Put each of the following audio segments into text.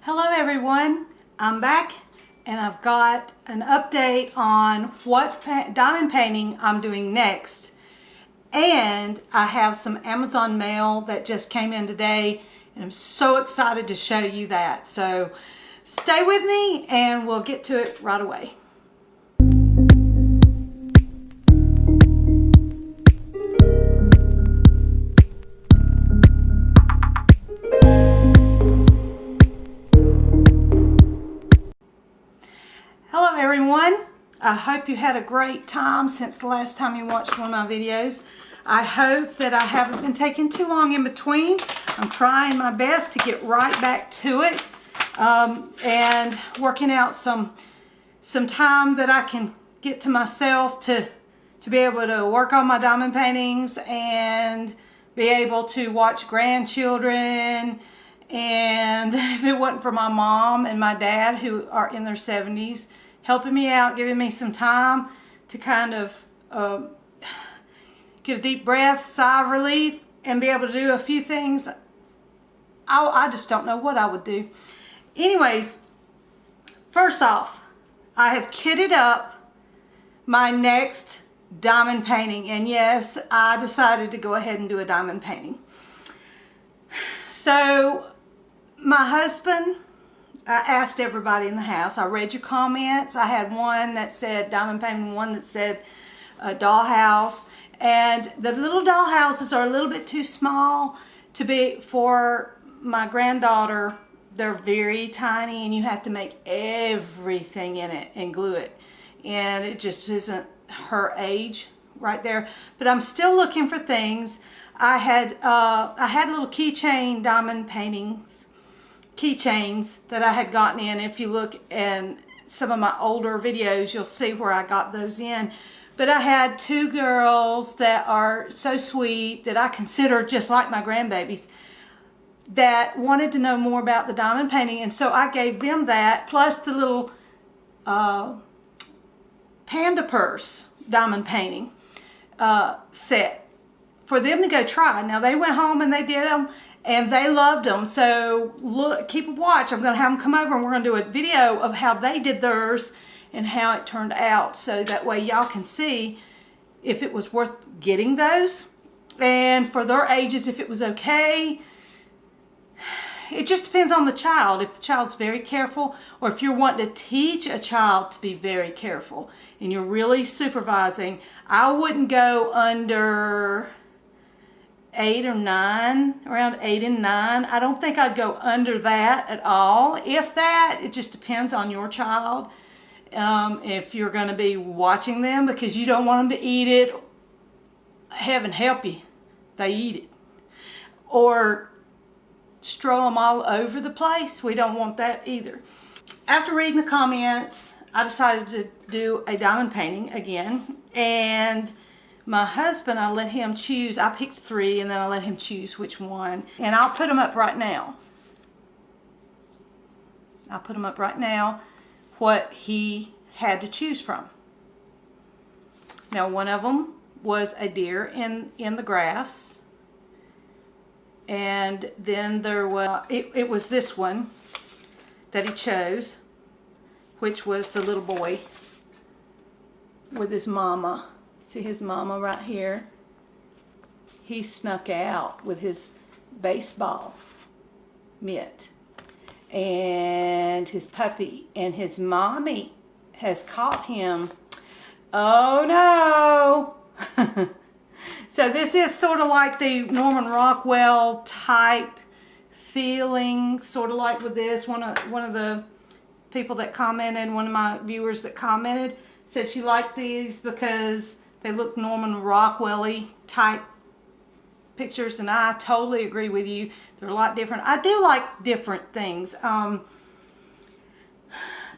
Hello everyone, I'm back and I've got an update on what diamond painting I'm doing next. And I have some Amazon mail that just came in today and I'm so excited to show you that. So stay with me and we'll get to it right away. Hello everyone, I hope you had a great time since the last time you watched one of my videos. I hope that I haven't been taking too long in between. I'm trying my best to get right back to it and working out some time that I can get to myself to be able to work on my diamond paintings and be able to watch grandchildren. And if it wasn't for my mom and my dad, who are in their 70s, helping me out, giving me some time to kind of get a deep breath, sigh of relief, and be able to do a few things, I just don't know what I would do. Anyways, first off, I have kitted up my next diamond painting. And yes, I decided to go ahead and do a diamond painting. So my husband, I asked everybody in the house. I read your comments. I had one that said diamond painting, one that said dollhouse. And the little dollhouses are a little bit too small to be for my granddaughter. They're very tiny and you have to make everything in it and glue it. And it just isn't her age right there. But I'm still looking for things. I had little keychain diamond paintings. Keychains that I had gotten in. If you look in some of my older videos, you'll see where I got those in. But I had two girls that are so sweet that I consider just like my grandbabies that wanted to know more about the diamond painting, and so I gave them that plus the little panda purse diamond painting set for them to go try. Now they went home and they did them and they loved them. So look, keep a watch. I'm going to have them come over and we're going to do a video of how they did theirs and how it turned out. So that way y'all can see if it was worth getting those. And for their ages, if it was okay. It just depends on the child. If the child's very careful, or if you're wanting to teach a child to be very careful and you're really supervising, I wouldn't go under 8 or 9, around 8 and 9. I don't think I'd go under that at all. If that, it just depends on your child. If you're going to be watching them because you don't want them to eat it, heaven help you, they eat it. Or strew them all over the place. We don't want that either. After reading the comments, I decided to do a diamond painting again. And my husband, I let him choose. I picked 3 and then I let him choose which one. And I'll put them up right now. I'll put them up right now, what he had to choose from. Now one of them was a deer in the grass. And then there was, it was this one that he chose, which was the little boy with his mama. See his mama right here? He snuck out with his baseball mitt. And his puppy and his mommy has caught him. Oh no! So this is sort of like the Norman Rockwell type feeling, sort of like with this. One of the people that commented, one of my viewers that commented, said she liked these because they look Norman Rockwell-y type pictures, and I totally agree with you. They're a lot different. I do like different things.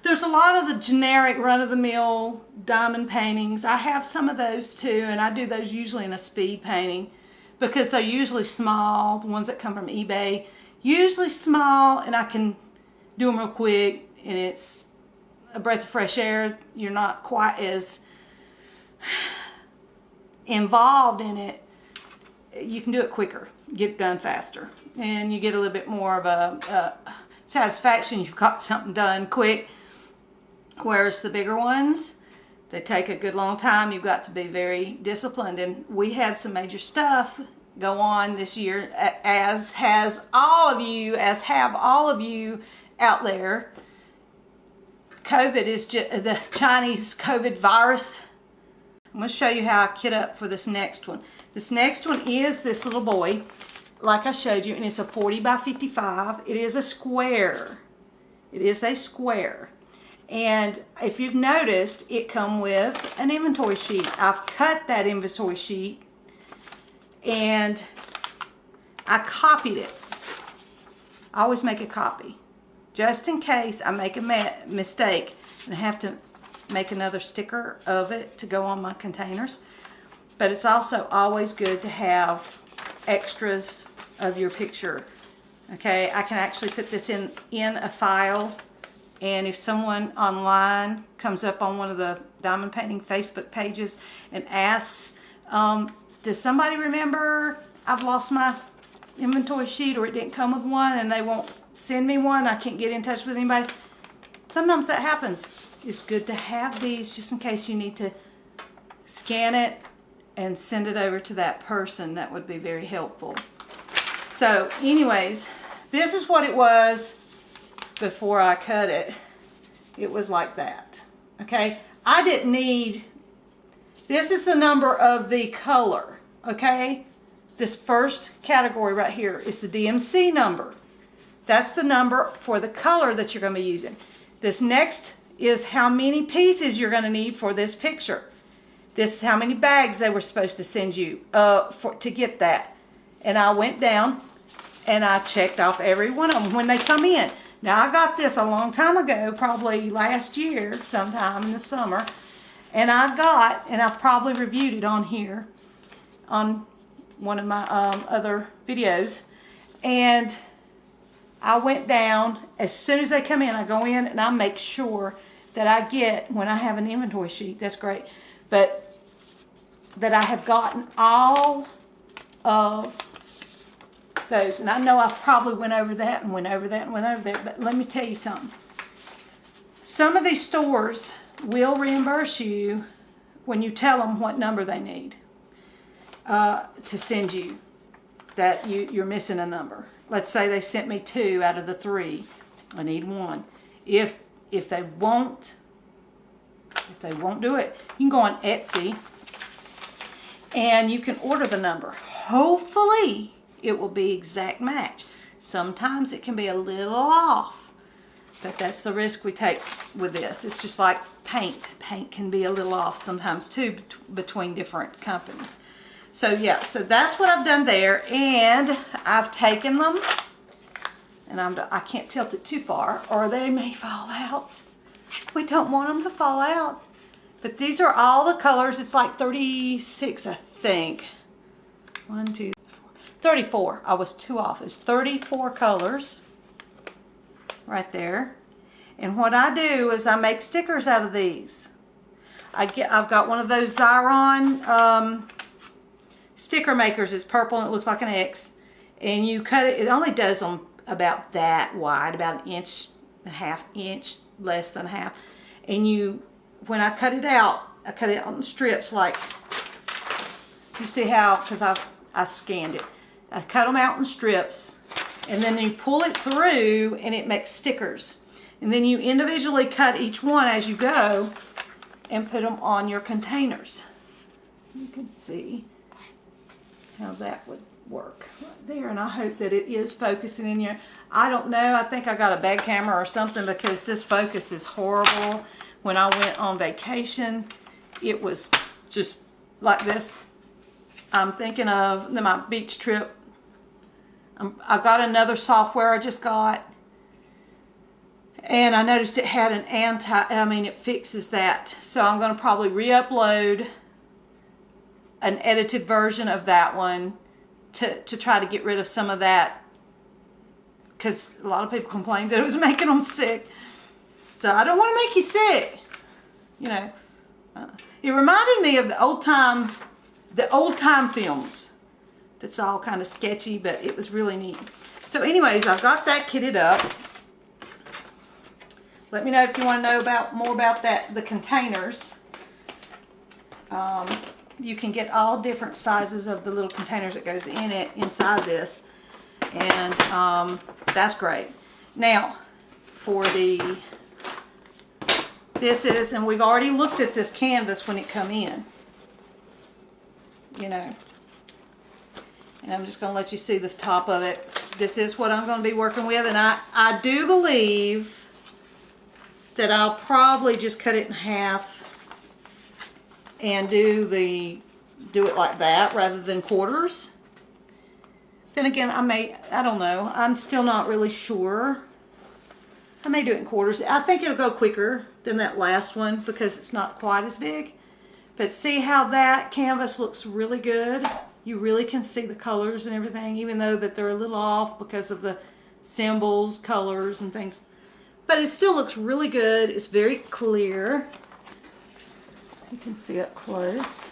There's a lot of the generic run-of-the-mill diamond paintings. I have some of those too, and I do those usually in a speed painting because they're usually small, the ones that come from eBay. Usually small, and I can do them real quick, and it's a breath of fresh air. You're not quite as involved in it. You can do it quicker, get it done faster, and you get a little bit more of a satisfaction. You've got something done quick. Whereas the bigger ones, they take a good long time. You've got to be very disciplined. And we had some major stuff go on this year, as have all of you out there. COVID is just the Chinese COVID virus. I'm going to show you how I kit up for this next one. This next one is this little boy, like I showed you, and it's a 40 by 55. It is a square. It is a square. And if you've noticed, it comes with an inventory sheet. I've cut that inventory sheet and I copied it. I always make a copy, just in case I make a mistake and I have to make another sticker of it to go on my containers. But it's also always good to have extras of your picture. Okay, I can actually put this in a file, and if someone online comes up on one of the diamond painting Facebook pages and asks, does somebody remember I've lost my inventory sheet, or it didn't come with one, and they won't send me one, I can't get in touch with anybody. Sometimes that happens. It's good to have these just in case you need to scan it and send it over to that person. That would be very helpful. So anyways, this is what it was before I cut it. It was like that. Okay, I didn't need, this is the number of the color. Okay, this first category right here is the DMC number. That's the number for the color that you're going to be using. This next is how many pieces you're going to need for this picture. This is how many bags they were supposed to send you to get that. And I went down and I checked off every one of them when they come in. Now I got this a long time ago, probably last year, sometime in the summer. And I've probably reviewed it on here, on one of my other videos. And I went down, as soon as they come in, I go in and I make sure that I get, when I have an inventory sheet, that's great, but that I have gotten all of those. And I know I've probably went over that and went over that and went over that, but let me tell you something. Some of these stores will reimburse you when you tell them what number they need to send you, that you're missing a number. Let's say they sent me 2 out of the 3. I need 1. If they won't do it, you can go on Etsy and you can order the number. Hopefully it will be exact match. Sometimes it can be a little off, but that's the risk we take with this. It's just like paint. Paint can be a little off sometimes too between different companies. So yeah, so that's what I've done there, and I've taken them, and I can't tilt it too far or they may fall out. We don't want them to fall out. But these are all the colors. It's like 36, I think. 1, 2, 4, 34. I was 2 off. It's 34 colors right there. And what I do is I make stickers out of these. I've got one of those Xyron sticker makers. It's purple and it looks like an X, and you cut it. It only does them about that wide, about 1.5 inch, less than half. And when I cut it out, I cut it on strips, like you see how, because I scanned it. I cut them out in strips, and then you pull it through and it makes stickers. And then you individually cut each one as you go and put them on your containers. You can see how that would work right there, and I hope that it is focusing in here. I don't know, I think I got a bad camera or something, because this focus is horrible. When I went on vacation, it was just like this. I'm thinking of my beach trip. I got another software I just got, and I noticed it had it fixes that. So I'm going to probably re-upload an edited version of that one to try to get rid of some of that, because a lot of people complained that it was making them sick. So I don't want to make you sick, you know. It reminded me of the old time films. That's all kind of sketchy, but it was really neat. So anyways, I've got that kitted up, Let me know if you want to know more about that. The containers. You can get all different sizes of the little containers that goes in it inside this, and that's great. Now, for this is, and we've already looked at this canvas when it come in. You know, and I'm just going to let you see the top of it. This is what I'm going to be working with, and I do believe that I'll probably just cut it in half and do it like that rather than quarters. Then again, I don't know. I'm still not really sure. I may do it in quarters. I think it'll go quicker than that last one because it's not quite as big. But see how that canvas looks really good? You really can see the colors and everything, even though that they're a little off because of the symbols, colors, and things. But it still looks really good. It's very clear. You can see up close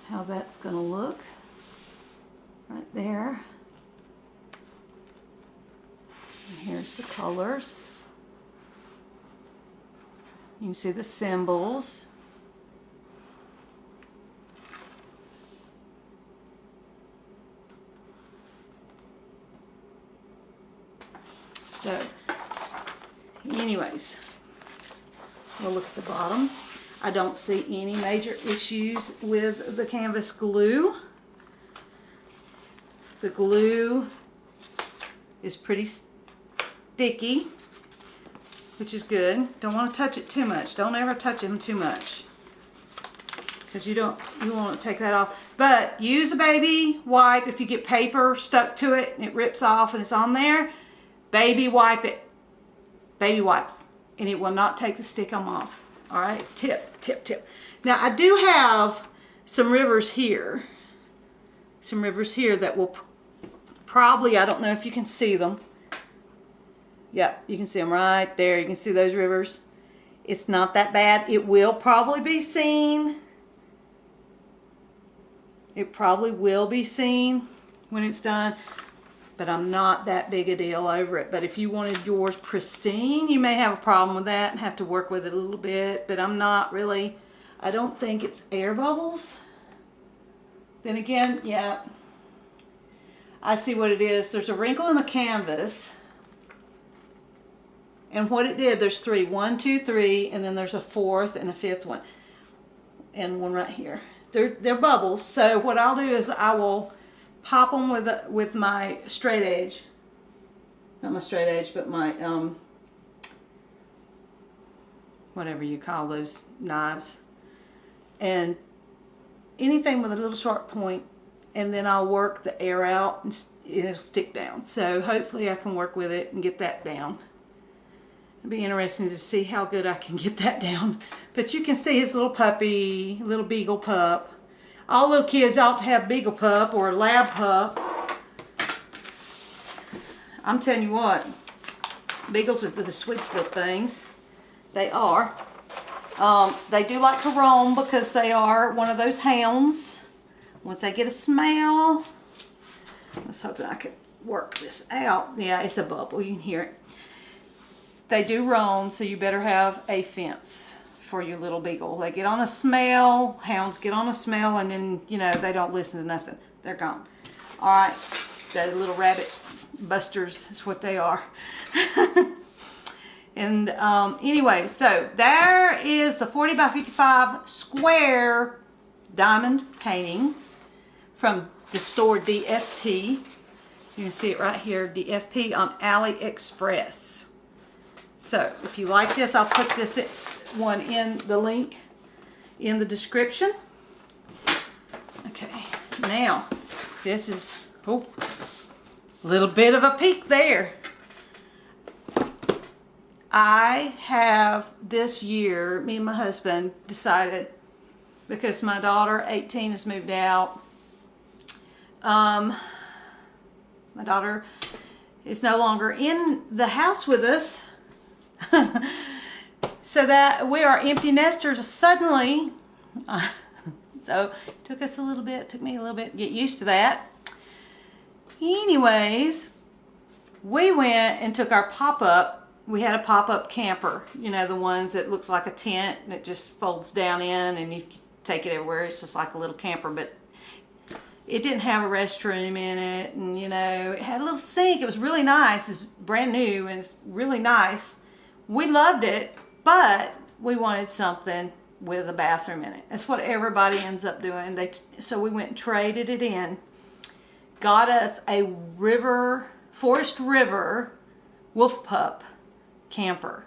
how that's going to look. Right there. And here's the colors. You can see the symbols. So, anyways, we'll look at the bottom. I don't see any major issues with the canvas glue. The glue is pretty sticky, which is good. Don't want to touch it too much. Don't ever touch them too much, because you want to take that off. But use a baby wipe if you get paper stuck to it and it rips off and it's on there. Baby wipe it. Baby wipes, and it will not take the stick-on off. All right, tip. Now I do have some rivers here. Some rivers here that will probably, I don't know if you can see them. Yep, you can see them right there. You can see those rivers. It's not that bad. It will probably be seen. It probably will be seen when it's done. But I'm not that big a deal over it. But if you wanted yours pristine, you may have a problem with that and have to work with it a little bit. But I'm not really, I don't think it's air bubbles. Then again, yeah, I see what it is. There's a wrinkle in the canvas. And what it did, there's three. 1, 2, 3, and then there's a fourth and a fifth one. And one right here. They're bubbles. So what I'll do is I will pop them with my straight edge. Not my straight edge, but my, whatever you call those knives. And anything with a little sharp point, and then I'll work the air out and it'll stick down. So hopefully I can work with it and get that down. It'll be interesting to see how good I can get that down. But you can see his little puppy, little beagle pup. All little kids ought to have beagle pup or lab pup. I'm telling you what, beagles are the sweetest little things. They are. They do like to roam because they are one of those hounds. Once they get a smell, I was hoping I could work this out. Yeah, it's a bubble. You can hear it. They do roam, so you better have a fence for your little beagle. They get on a smell. Hounds get on a smell, and then, you know, they don't listen to nothing. They're gone. All right. The little rabbit busters is what they are. And anyway, so there is the 40 by 55 square diamond painting from the store DFP. You can see it right here, DFP on AliExpress. So if you like this, I'll put this one in the link in the description. Okay, now this is a little bit of a peek there. I have this year, me and my husband decided, because my daughter 18 has moved out. My daughter is no longer in the house with us. So that we are empty nesters suddenly. So it took us a little bit, took me a little bit to get used to that. Anyways, we went and took our pop-up we had a pop-up camper, you know, the ones that looks like a tent and it just folds down in and you take it everywhere. It's just like a little camper, but it didn't have a restroom in it, and you know, it had a little sink. It was really nice. It's brand new and it's really nice. We loved it, but we wanted something with a bathroom in it. That's what everybody ends up doing. So we went and traded it in. Got us a Forest River Wolf Pup camper.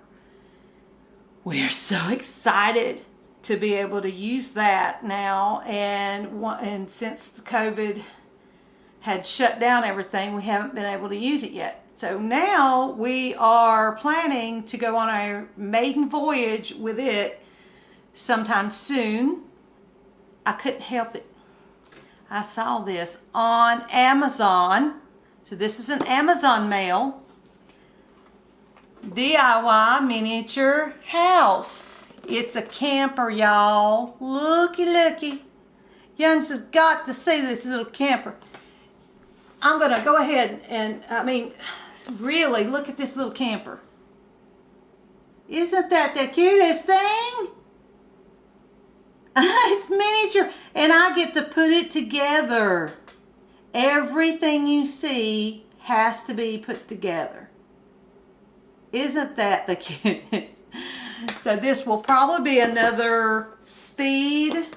We're so excited to be able to use that now, and since the COVID had shut down everything, we haven't been able to use it yet. So now we are planning to go on our maiden voyage with it sometime soon. I couldn't help it. I saw this on Amazon. So this is an Amazon mail. DIY miniature house. It's a camper, y'all. Looky, looky. Young's have got to see this little camper. I'm going to go ahead and, I mean, really, look at this little camper. Isn't that the cutest thing? It's miniature, and I get to put it together. Everything you see has to be put together. Isn't that the cutest? So this will probably be another Speed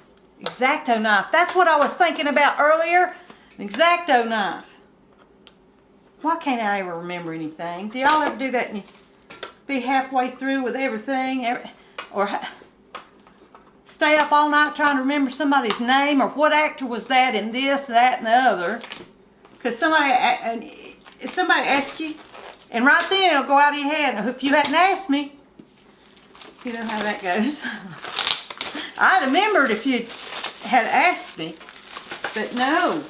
X-Acto knife. That's what I was thinking about earlier. An X-Acto knife. Why can't I ever remember anything? Do y'all ever do that and you be halfway through with everything? Or stay up all night trying to remember somebody's name, or what actor was that in this, that, and the other? Because if somebody asks you, and right then it'll go out of your head. If you hadn't asked me, you know how that goes. I'd have remembered if you had asked me, but no,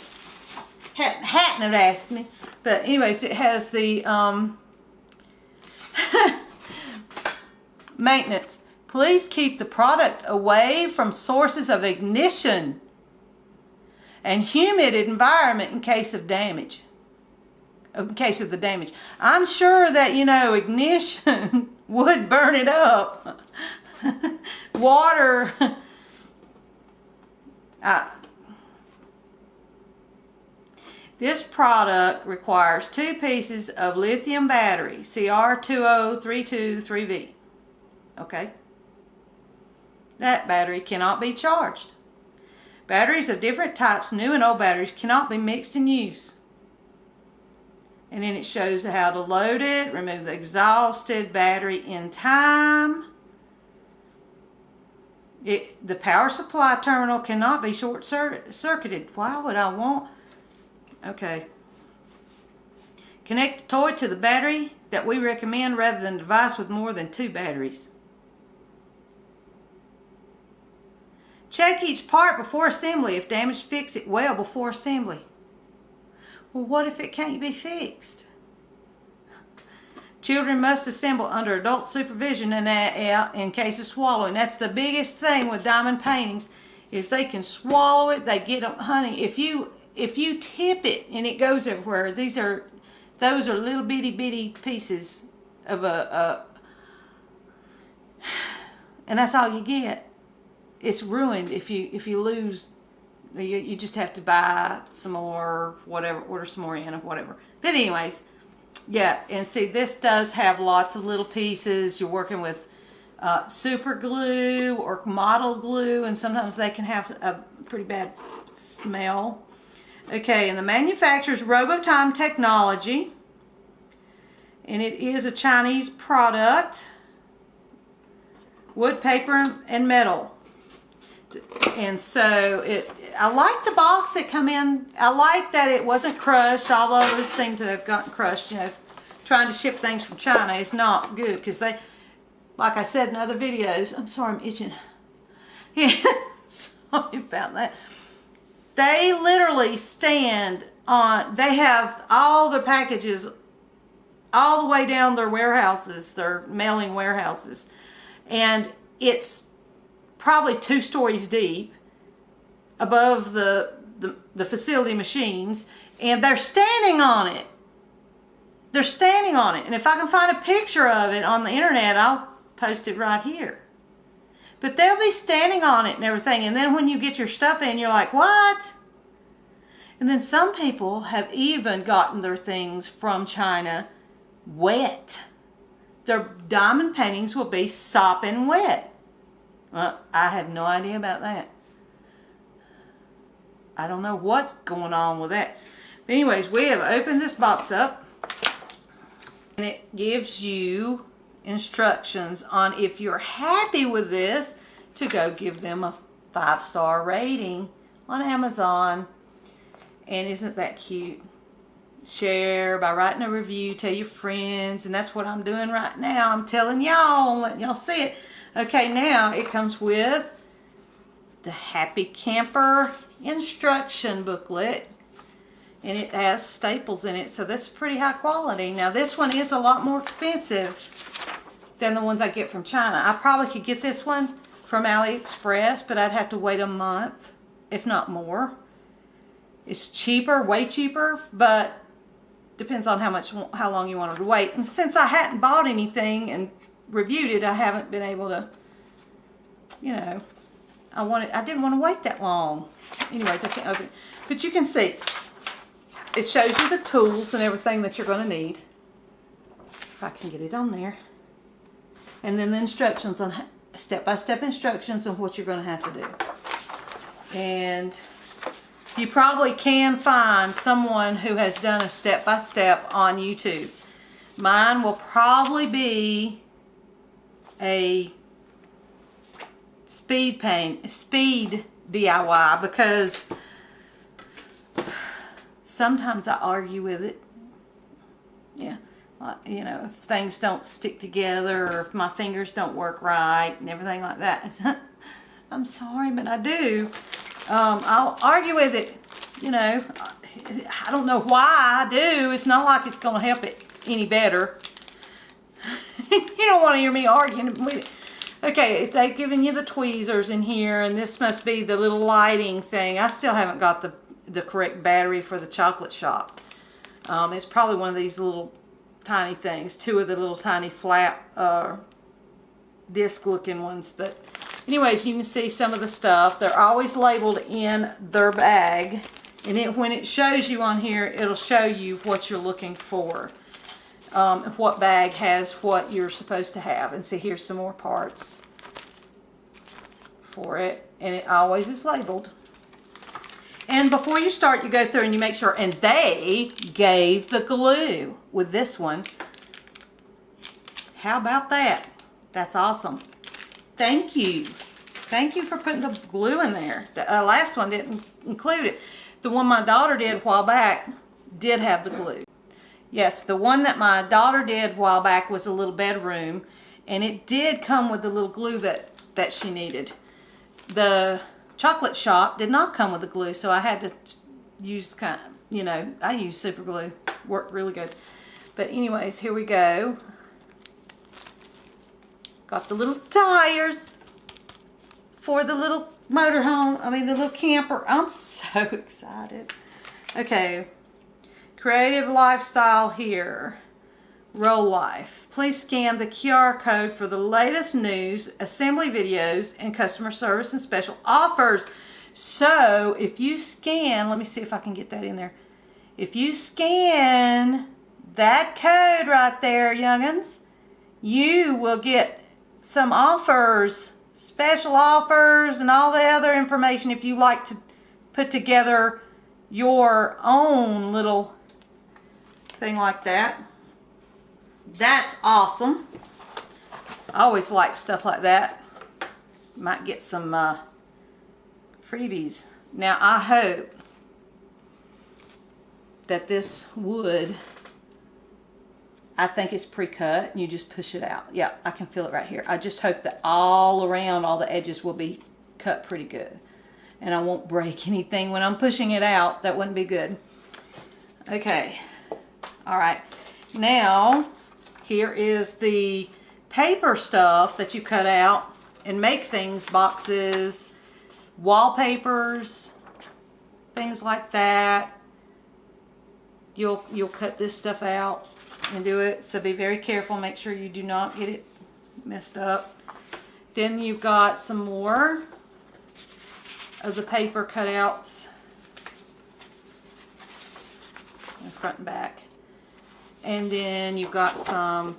hadn't have asked me. But anyways, it has the maintenance. Please keep the product away from sources of ignition and humid environment in case of damage. In case of the damage. I'm sure that, you know, ignition would burn it up. Water. This product requires 2 pieces of lithium battery, CR20323V. Okay? That battery cannot be charged. Batteries of different types, new and old batteries, cannot be mixed and used. And then it shows how to load it, remove the exhausted battery in time. The power supply terminal cannot be short-circuited. Why would I want... Okay. Connect the toy to the battery that we recommend rather than a device with more than 2 batteries. Check each part before assembly. If damaged, fix it well before assembly. Well, what if it can't be fixed? Children must assemble under adult supervision in case of swallowing. That's the biggest thing with diamond paintings, is they can swallow it. They get them, honey. If you tip it and it goes everywhere, those are little bitty pieces of and that's all you get. It's ruined if you lose. You just have to buy some more, whatever, order some more in, or whatever. But anyways, yeah, and see, this does have lots of little pieces. You're working with super glue or model glue, and sometimes they can have a pretty bad smell. Okay, and the manufacturer's Robotime technology, and it is a Chinese product. Wood, paper, and metal. And so I like the box that come in. I like that it wasn't crushed. All others seem to have gotten crushed. You know, trying to ship things from China is not good, because they, like I said in other videos, I'm sorry, I'm itching. Yeah, sorry about that. They literally stand on, they have all their packages all the way down their warehouses, their mailing warehouses. And it's probably 2 stories deep above the facility machines, and they're standing on it. they're standing on it. And if I can find a picture of it on the internet, I'll post it right here. But they'll be standing on it and everything. And then when you get your stuff in, you're like, what? And then some people have even gotten their things from China wet. Their diamond paintings will be sopping wet. Well, I have no idea about that. I don't know what's going on with that. But anyways, we have opened this box up. And it gives you instructions on, if you're happy with this, to go give them a 5-star rating on Amazon. And isn't that cute? Share by writing a review, tell your friends, and that's what I'm doing right now. I'm telling y'all, letting y'all see it. Okay, now it comes with the Happy Camper instruction booklet. And it has staples in it, so that's pretty high quality. Now this one is a lot more expensive than the ones I get from China. I probably could get this one from AliExpress, but I'd have to wait a month, if not more. It's cheaper, way cheaper, but depends on how long you wanted to wait. And since I hadn't bought anything and reviewed it, I haven't been able to, you know, I didn't want to wait that long. Anyways, I can't open it. But you can see, it shows you the tools and everything that you're going to need. If I can get it on there. And then the instructions on step-by-step instructions on what you're going to have to do. And you probably can find someone who has done a step-by-step on YouTube. Mine will probably be a speed DIY, because sometimes I argue with it. Yeah, you know, if things don't stick together, or if my fingers don't work right and everything like that. I'm sorry, but I do. I'll argue with it. You know, I don't know why I do. It's not like it's going to help it any better. You don't want to hear me arguing with it. Okay, they've given you the tweezers in here, and this must be the little lighting thing. I still haven't got the correct battery for the chocolate shop. It's probably one of these little tiny things. 2 of the little tiny flat disc looking ones. But anyways, you can see some of the stuff. They're always labeled in their bag. And when it shows you on here, it'll show you what you're looking for. What bag has what you're supposed to have. And see, here's some more parts for it. And it always is labeled. And before you start, you go through and you make sure. And they gave the glue with this one. How about that? That's awesome. Thank you. Thank you for putting the glue in there. The last one didn't include it. The one my daughter did a while back did have the glue. Yes, the one that my daughter did a while back was a little bedroom, and it did come with the little glue that she needed. The chocolate shop did not come with the glue, so I had to use the kind, you know, I use super glue. Worked really good. But anyways, here we go. Got the little tires for the little motorhome, the little camper. I'm so excited. Okay. Creative Lifestyle here. Roll Life. Please scan the QR code for the latest news, assembly videos, and customer service and special offers. So if you scan, let me see if I can get that in there. If you scan that code right there, young'uns, you will get some offers, special offers, and all the other information if you like to put together your own little thing like that. That's awesome. I always like stuff like that. Might get some freebies. Now I hope that this wood, I think it's pre-cut and you just push it out. Yeah, I can feel it right here. I just hope that all around, all the edges will be cut pretty good. And I won't break anything when I'm pushing it out. That wouldn't be good. Okay. All right. Now, here is the paper stuff that you cut out and make things, boxes, wallpapers, things like that. You'll cut this stuff out and do it. So be very careful. Make sure you do not get it messed up. Then you've got some more of the paper cutouts, front and back. And then you've got some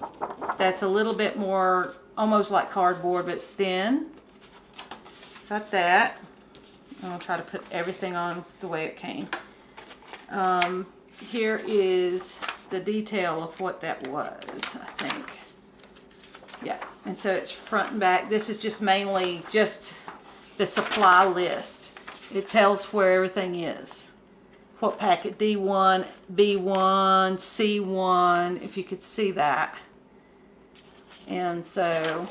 that's a little bit more almost like cardboard, but it's thin. Got that. I'm going to try to put everything on the way it came. Here is the detail of what that was, I think. Yeah, and so it's front and back. This is just mainly just the supply list. It tells where everything is. What packet D1, B1, C1, if you could see that. And so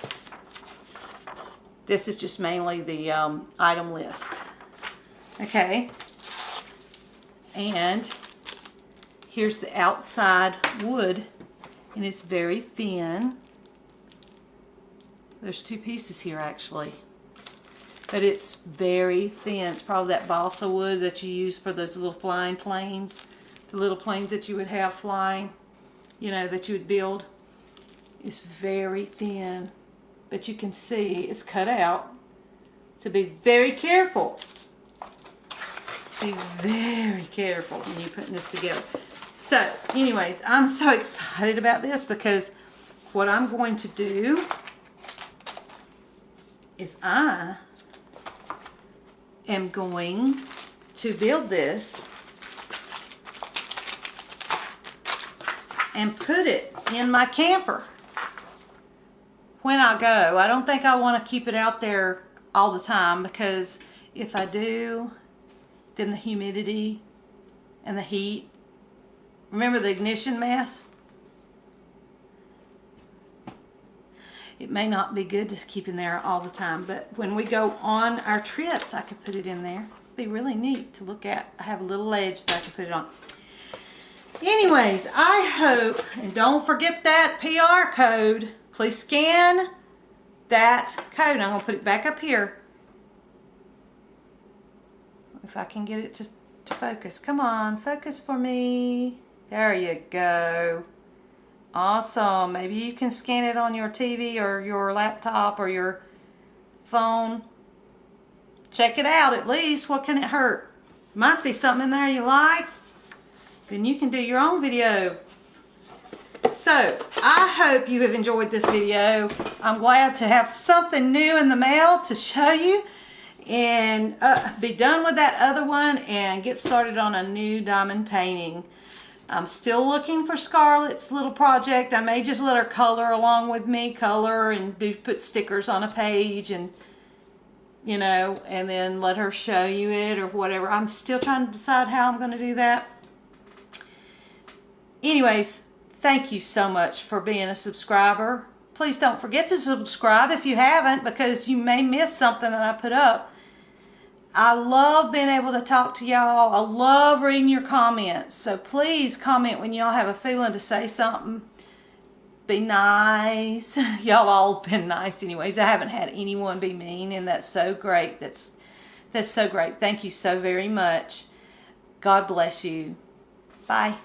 this is just mainly the item list. Okay. And here's the outside wood, and it's very thin. There's two pieces here actually, but it's very thin. It's probably that balsa wood that you use for those little flying planes, the little planes that you would have flying, you know, that you would build. It's very thin, but you can see it's cut out. So be very careful. Be very careful when you're putting this together. So anyways, I'm so excited about this because what I'm going to do is I am going to build this and put it in my camper when I go. I don't think I want to keep it out there all the time, because if I do, then the humidity and the heat. Remember the ignition mess? It may not be good to keep in there all the time, but when we go on our trips, I could put it in there. It'd be really neat to look at. I have a little ledge that I can put it on. Anyways, I hope, and don't forget that PR code. Please scan that code. I'm going to put it back up here. If I can get it to focus. Come on, focus for me. There you go. Awesome. Maybe you can scan it on your TV or your laptop or your phone. Check it out at least. What can it hurt? You might see something in there you like. Then you can do your own video. So, I hope you have enjoyed this video. I'm glad to have something new in the mail to show you. And be done with that other one and get started on a new diamond painting. I'm still looking for Scarlett's little project. I may just let her color along with me, color and put stickers on a page, and you know, and then let her show you it or whatever. I'm still trying to decide how I'm going to do that. Anyways, thank you so much for being a subscriber. Please don't forget to subscribe if you haven't, because you may miss something that I put up. I love being able to talk to y'all. I love reading your comments. So please comment when y'all have a feeling to say something. Be nice. Y'all all been nice anyways. I haven't had anyone be mean, and that's so great. That's so great. Thank you so very much. God bless you. Bye.